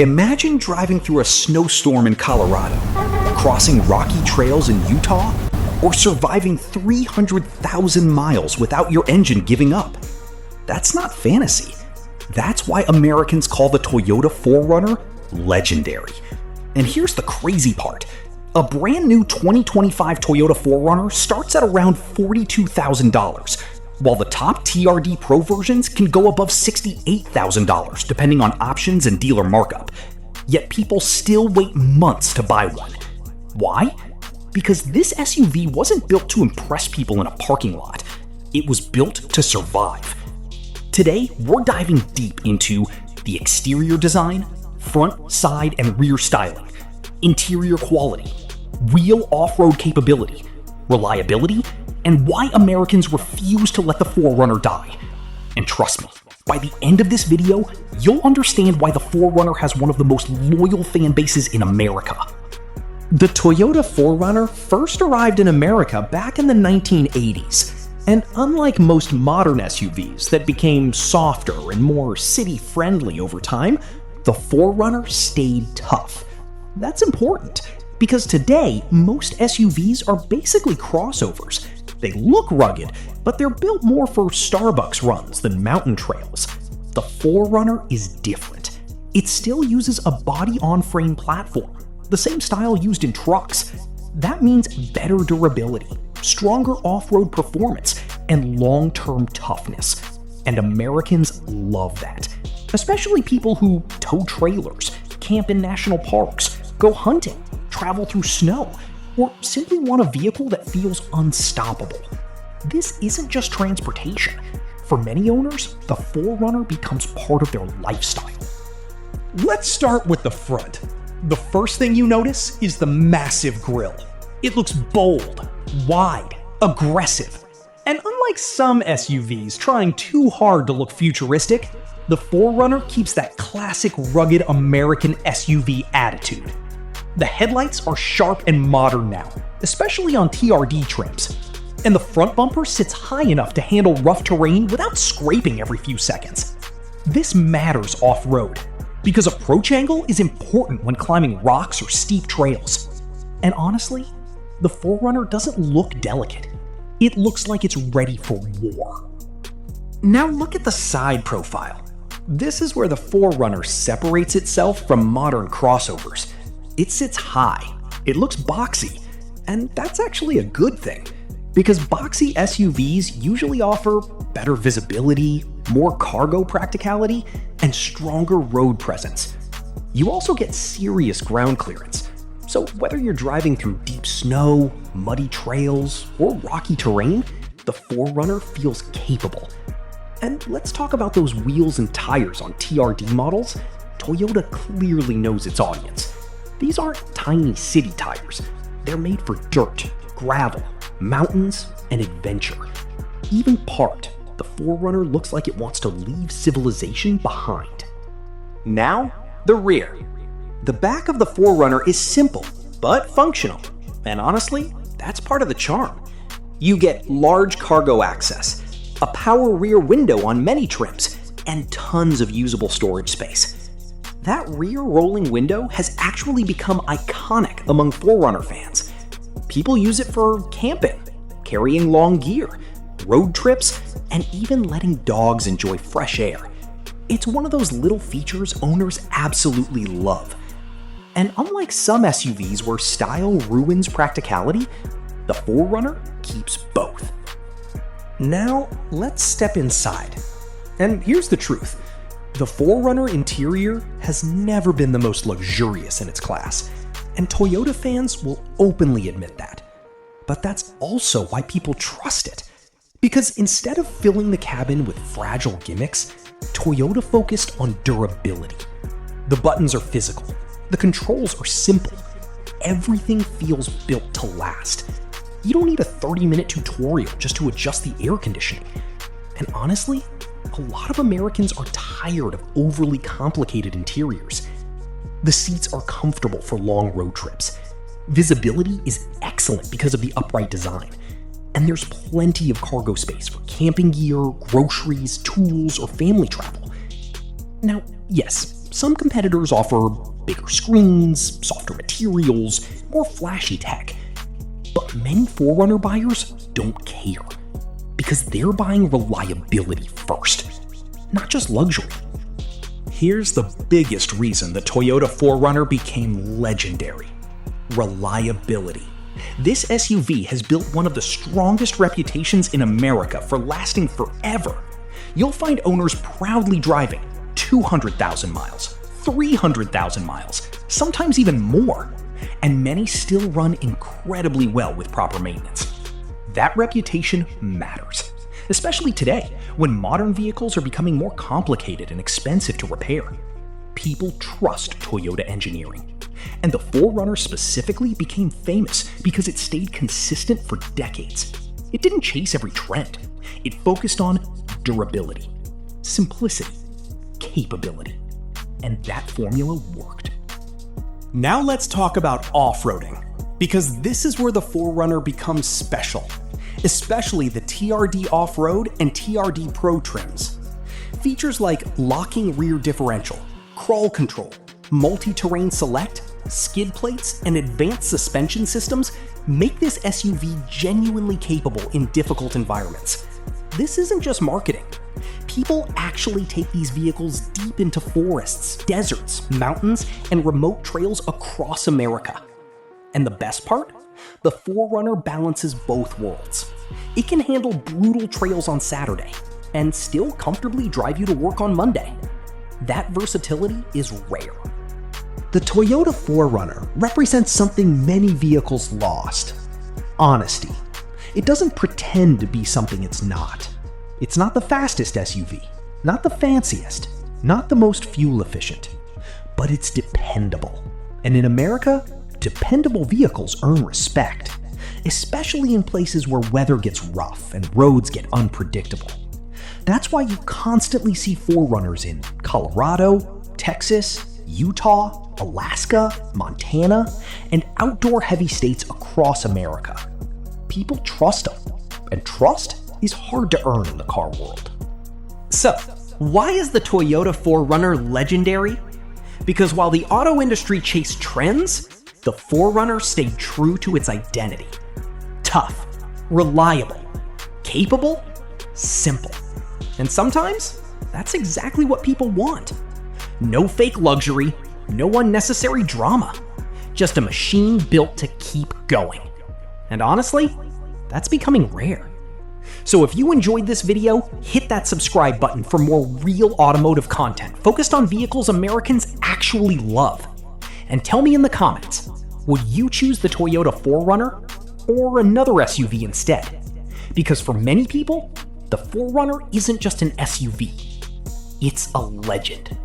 Imagine driving through a snowstorm in Colorado, crossing rocky trails in Utah, or surviving 300,000 miles without your engine giving up. That's not fantasy. That's why Americans call the Toyota 4Runner legendary. And here's the crazy part. A brand new 2025 Toyota 4Runner starts at around $42,000, while the top TRD Pro versions can go above $68,000 depending on options and dealer markup. Yet people still wait months to buy one. Why? Because this SUV wasn't built to impress people in a parking lot. It was built to survive. Today, we're diving deep into the exterior design, front, side, and rear styling, interior quality, wheel off-road capability, reliability, and why Americans refuse to let the 4Runner die. And trust me, by the end of this video, you'll understand why the 4Runner has one of the most loyal fan bases in America. The Toyota 4Runner first arrived in America back in the 1980s, and unlike most modern SUVs that became softer and more city-friendly over time, the 4Runner stayed tough. That's important, because today, most SUVs are basically crossovers. They look rugged, but they're built more for Starbucks runs than mountain trails. The 4Runner is different. It still uses a body-on-frame platform, the same style used in trucks. That means better durability, stronger off-road performance, and long-term toughness. And Americans love that, especially people who tow trailers, camp in national parks, go hunting, travel through snow, or simply want a vehicle that feels unstoppable. This isn't just transportation. For many owners, the 4Runner becomes part of their lifestyle. Let's start with the front. The first thing you notice is the massive grille. It looks bold, wide, aggressive. And unlike some SUVs trying too hard to look futuristic, the 4Runner keeps that classic rugged American SUV attitude. The headlights are sharp and modern now, especially on TRD trims. And the front bumper sits high enough to handle rough terrain without scraping every few seconds. This matters off-road, because approach angle is important when climbing rocks or steep trails. And honestly, the 4Runner doesn't look delicate. It looks like it's ready for war. Now look at the side profile. This is where the 4Runner separates itself from modern crossovers. It sits high, it looks boxy, and that's actually a good thing, because boxy SUVs usually offer better visibility, more cargo practicality, and stronger road presence. You also get serious ground clearance, so whether you're driving through deep snow, muddy trails, or rocky terrain, the 4Runner feels capable. And let's talk about those wheels and tires on TRD models. Toyota clearly knows its audience. These aren't tiny city tires. They're made for dirt, gravel, mountains, and adventure. Even parked, the 4Runner looks like it wants to leave civilization behind. Now, the rear. The back of the 4Runner is simple, but functional. And honestly, that's part of the charm. You get large cargo access, a power rear window on many trims, and tons of usable storage space. That rear rolling window has actually become iconic among 4Runner fans. People use it for camping, carrying long gear, road trips, and even letting dogs enjoy fresh air. It's one of those little features owners absolutely love. And unlike some SUVs where style ruins practicality, the 4Runner keeps both. Now, let's step inside. And here's the truth. The 4Runner interior has never been the most luxurious in its class, and Toyota fans will openly admit that. But that's also why people trust it. Because instead of filling the cabin with fragile gimmicks, Toyota focused on durability. The buttons are physical, the controls are simple, everything feels built to last. You don't need a 30-minute tutorial just to adjust the air conditioning. And honestly, a lot of Americans are tired of overly complicated interiors. The seats are comfortable for long road trips. Visibility is excellent because of the upright design. And there's plenty of cargo space for camping gear, groceries, tools, or family travel. Now, yes, Some competitors offer bigger screens, softer materials, more flashy tech. But many 4Runner buyers don't care, because they're buying reliability first, not just luxury. Here's the biggest reason the Toyota 4Runner became legendary: reliability. This SUV has built one of the strongest reputations in America for lasting forever. You'll find owners proudly driving 200,000 miles, 300,000 miles, sometimes even more, and many still run incredibly well with proper maintenance. That reputation matters, especially today when modern vehicles are becoming more complicated and expensive to repair. People trust Toyota engineering. And the 4Runner specifically became famous because it stayed consistent for decades. It didn't chase every trend. It focused on durability, simplicity, capability. And that formula worked. Now let's talk about off-roading, because this is where the 4Runner becomes special, especially the TRD Off-Road and TRD Pro trims. Features like locking rear differential, crawl control, multi-terrain select, skid plates, and advanced suspension systems make this SUV genuinely capable in difficult environments. This isn't just marketing. People actually take these vehicles deep into forests, deserts, mountains, and remote trails across America. And the best part? The 4Runner balances both worlds. It can handle brutal trails on Saturday and still comfortably drive you to work on Monday. That versatility is rare. The Toyota 4Runner represents something many vehicles lost: honesty. It doesn't pretend to be something it's not. It's not the fastest SUV, not the fanciest, not the most fuel efficient, but it's dependable. And in America, dependable vehicles earn respect, especially in places where weather gets rough and roads get unpredictable. That's why you constantly see 4Runners in Colorado, Texas, Utah, Alaska, Montana, and outdoor-heavy states across America. People trust them, and trust is hard to earn in the car world. So, why is the Toyota 4Runner legendary? Because while the auto industry chased trends, the 4Runner stayed true to its identity. Tough, reliable, capable, simple. And sometimes, that's exactly what people want. No fake luxury, no unnecessary drama. Just a machine built to keep going. And honestly, that's becoming rare. So if you enjoyed this video, hit that subscribe button for more real automotive content focused on vehicles Americans actually love. And tell me in the comments, would you choose the Toyota 4Runner or another SUV instead? Because for many people, the 4Runner isn't just an SUV, it's a legend.